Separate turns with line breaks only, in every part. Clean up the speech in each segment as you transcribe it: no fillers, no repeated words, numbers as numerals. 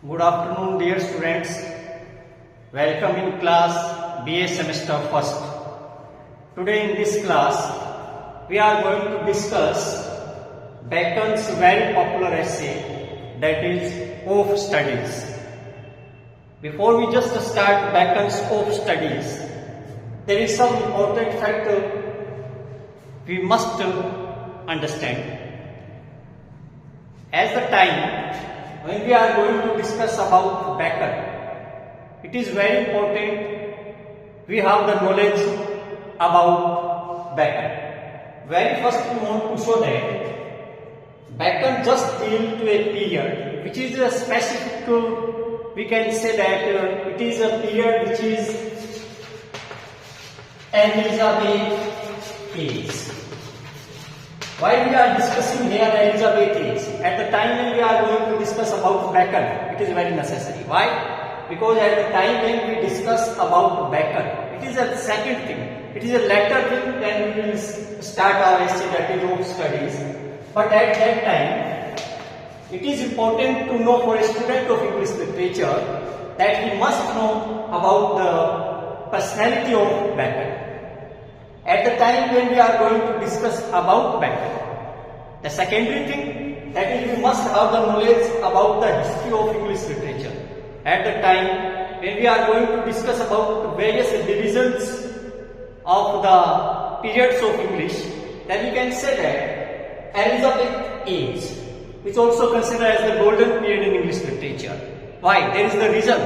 Good afternoon, dear students. Welcome in class BA semester first. Today in this class, we are going to discuss Bacon's very popular essay, that is Of Studies. Before we just start Bacon's Of Studies, there is some important factor we must understand. As the time when we are going to discuss about Bacon, it is very important we have the knowledge about Bacon. Very first we want to show that Bacon just deal to a period which is a specific, we can say that it is a period which is Elizabeth age. Why we are discussing here Elizabeth age? At the time when we are going to discuss about Bacon, it is very necessary. Why? Because at the time when we discuss about Bacon, it is a second thing. It is a later thing when we will start our essay, that is Of Studies. But at that time, it is important to know for a student of English literature that he must know about the personality of Bacon. At the time when we are going to discuss about Bacon, the secondary thing, that is we must have the knowledge about the history of English literature. At the time when we are going to discuss about various divisions of the periods of English, then we can say that Elizabeth age, which also considered as the golden period in English literature. Why? There is the reason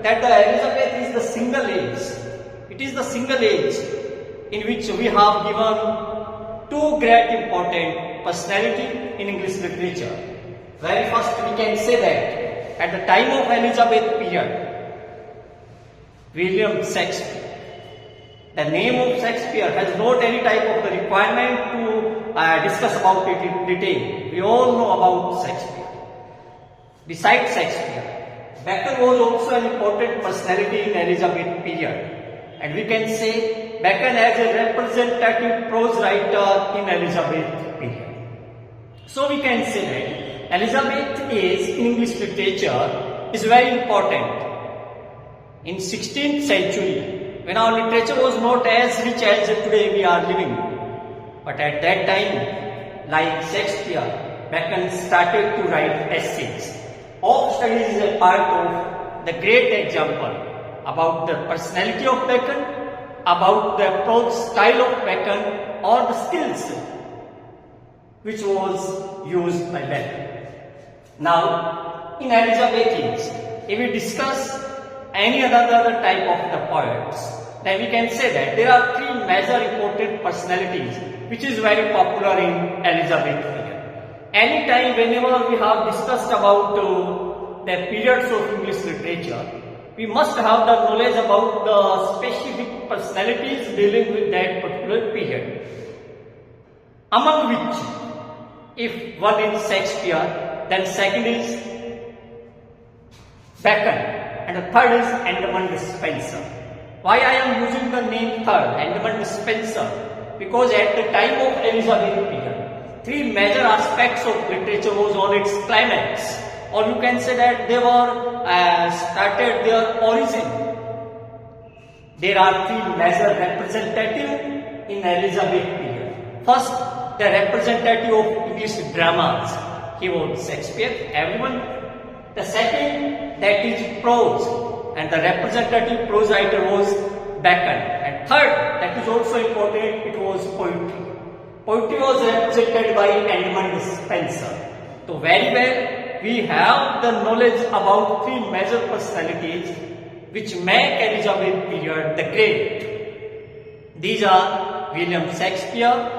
that the Elizabeth is the single age. It is the single age in which we have given two great important personality in English literature. Very first we can say that at the time of Elizabeth period, William Shakespeare. The name of Shakespeare has not any type of the requirement to discuss about it in detail. We all know about Shakespeare. Besides Shakespeare, Bacon was also an important personality in Elizabeth period. And we can say Bacon as a representative prose writer in Elizabeth period. So we can say that Elizabeth age in English literature is very important. In 16th century, when our literature was not as rich as today we are living, but at that time, like Shakespeare, Bacon started to write essays. Of Studies is a part of the great example about the personality of Bacon, about the prose style of Bacon, or the skills which was used by Bacon. Now, in Elizabeth age, if we discuss any other type of the poets, then we can say that there are three major important personalities which is very popular in Elizabeth period. Anytime whenever we have discussed about the periods of English literature, we must have the knowledge about the specific personalities dealing with that particular period. Among which, if one is Shakespeare, then second is Bacon, and the third is Edmund Spenser. Why I am using the name third, Edmund Spenser? Because at the time of Elizabeth period, three major aspects of literature was on its climax, or you can say that they were started their origin. There are three major representatives in Elizabeth period. First, the representative of English dramas, he was Shakespeare, everyone. The second, that is prose, and the representative prose writer was Bacon. And third, that is also important, it was poetry. Poetry was represented by Edmund Spenser. So very well, we have the knowledge about three major personalities which make Elizabeth period the great. These are William Shakespeare,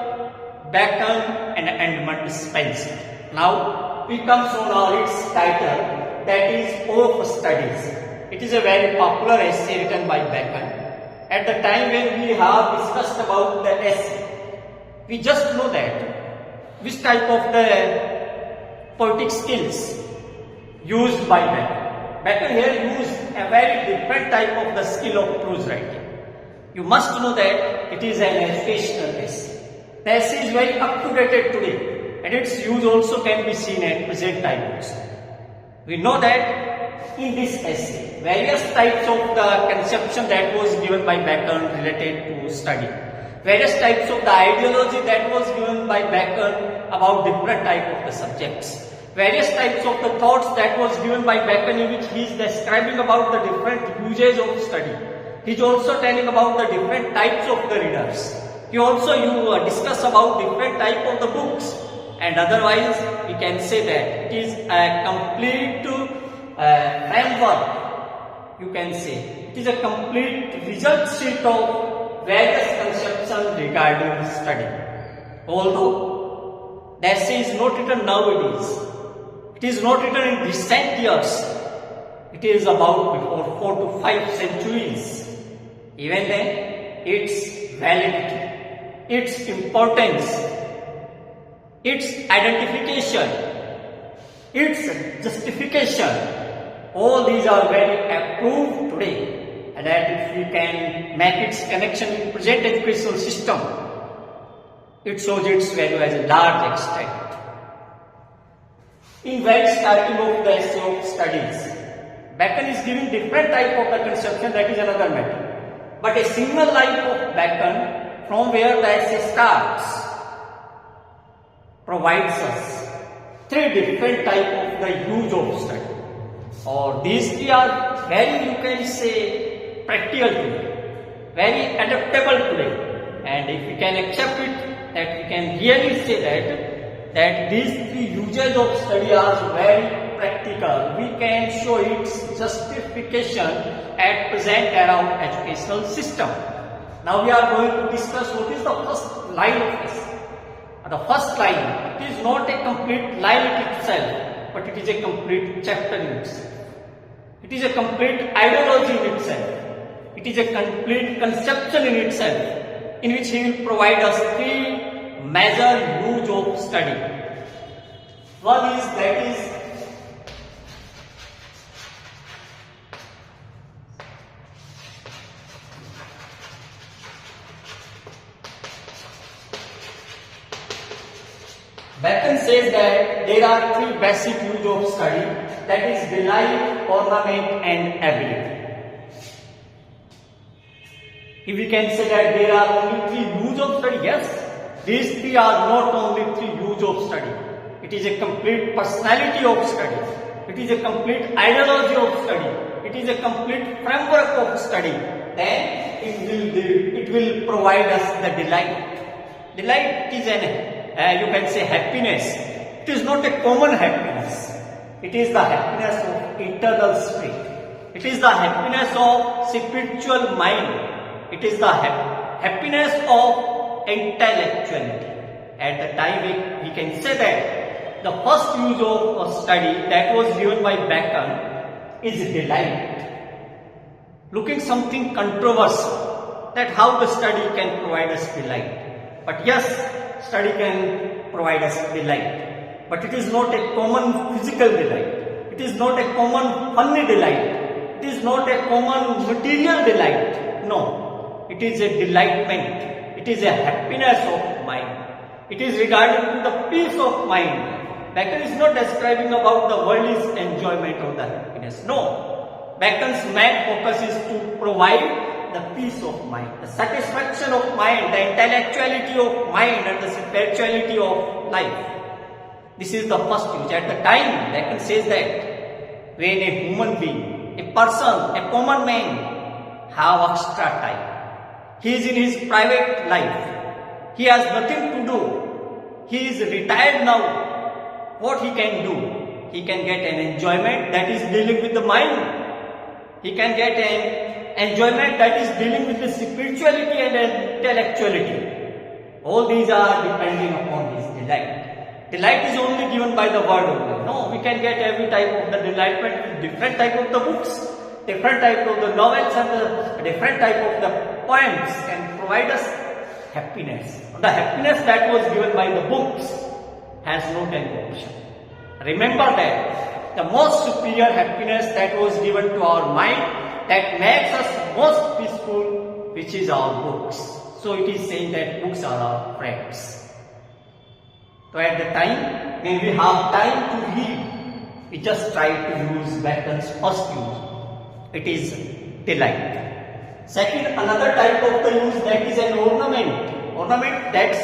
Bacon, and Edmund Spenser. Now we come on our its title, that is Of Studies. It is a very popular essay written by Bacon. At the time when we have discussed about the essay, we just know that which type of the poetic skills used by Bacon. Bacon here used a very different type of the skill of prose writing. You must know that it is an educational essay. The essay is very up to date today, and its use also can be seen at present time also. We know that in this essay, various types of the conception that was given by Bacon related to study, various types of the ideology that was given by Bacon about different type of the subjects, various types of the thoughts that was given by Bacon in which he is describing about the different uses of study. He is also telling about the different types of the readers. He also discuss about different type of the books, and otherwise we can say that it is a complete framework. You can say it is a complete result sheet of various conceptions regarding study. Although the essay is not written nowadays, it is not written in recent years, it is about before 4 to 5 centuries. Even then, its validity, its importance, its identification, its justification, all these are very approved today, and that if we can make its connection with present educational system, it shows its value as a large extent. In very starting of the essay of studies, Bacon is giving different type of the conception, that is another matter. But a single line of Bacon from where the essay starts provides us 3 different type of the use of study. Or these 3 are very, you can say, practical today, very adaptable today. And if we can accept it, that we can really say that these 3 uses of study are very practical. We can show its justification at present era of educational system. Now we are going to discuss what is the first line of this. The first line, it is not a complete line in itself, but it is a complete chapter in itself. It is a complete ideology in itself. It is a complete conception in itself, in which he will provide us 3 major use of study. One is that is Bacon says that there are 3 basic uses of study, that is delight, ornament and ability. If we can say that there are only 3 uses of study, yes, these 3 are not only 3 uses of study. It is a complete personality of study. It is a complete ideology of study. It is a complete framework of study. Then it will provide us the delight. Delight is you can say happiness. It is not a common happiness. It is the happiness of eternal spirit. It is the happiness of spiritual mind. It is the happiness of intellectuality. At the time we can say that the first use of study that was given by Bacon is delight. Looking something controversial, that how the study can provide us delight. But yes, study can provide us delight, but it is not a common physical delight. It is not a common funny delight. It is not a common material delight. No, it is a delightment. It is a happiness of mind. It is regarding the peace of mind. Bacon is not describing about the worldly enjoyment of the happiness. No, Bacon's main focus is to provide the peace of mind, the satisfaction of mind, the intellectuality of mind and the spirituality of life. This is the first use. At the time, Bacon says that when a human being, a person, a common man have extra time, he is in his private life, he has nothing to do, he is retired now, what he can do? He can get an enjoyment that is dealing with the mind. He can get an enjoyment that is dealing with the spirituality and intellectuality. All these are depending upon his delight. Delight is only given by the word only. No, we can get every type of the delightment with different type of the books, different type of the novels and the different type of the poems can provide us happiness. The happiness that was given by the books has no option. Remember that the most superior happiness that was given to our mind, that makes us most peaceful, which is our books. So it is saying that books are our friends. So at the time when we have time to read, We just try to use Bacon's first use. It is delight. Second, another type of the use, that is an ornament. Ornament, that's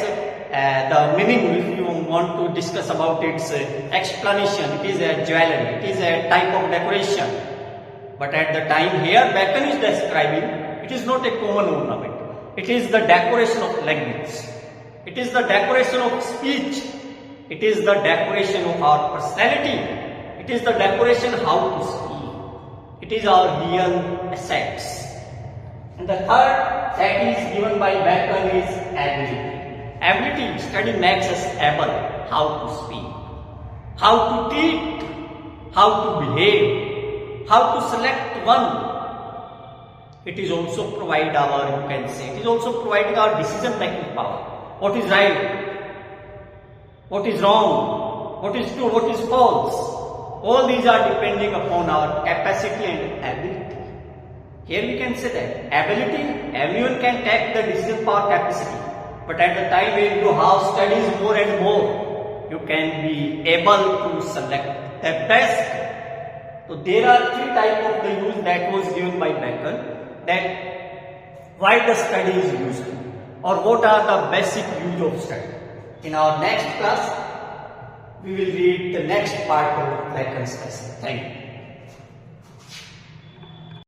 the meaning. If you want to discuss about its explanation, it is a jewelry, it is a type of decoration. But at the time here Bacon is describing, it is not a common ornament. It is the decoration of language. It is the decoration of speech. It is the decoration of our personality. It is the decoration how to speak. It is our real assets. And the third that is given by Bacon is ability. Ability, study makes us able how to speak, how to treat, how to behave, how to select one. It is also provide our, you can say, it is also providing our decision making power. What is right, what is wrong, what is true, what is false. All these are depending upon our capacity and ability. Here we can say that ability, everyone can take the decision power capacity. But at the time when you have studies more and more, you can be able to select the best. So there are three types of the use that was given by Bacon, that why the study is used or what are the basic use of study. In our next class, we will read the next part of Bacon's lesson. Thank you.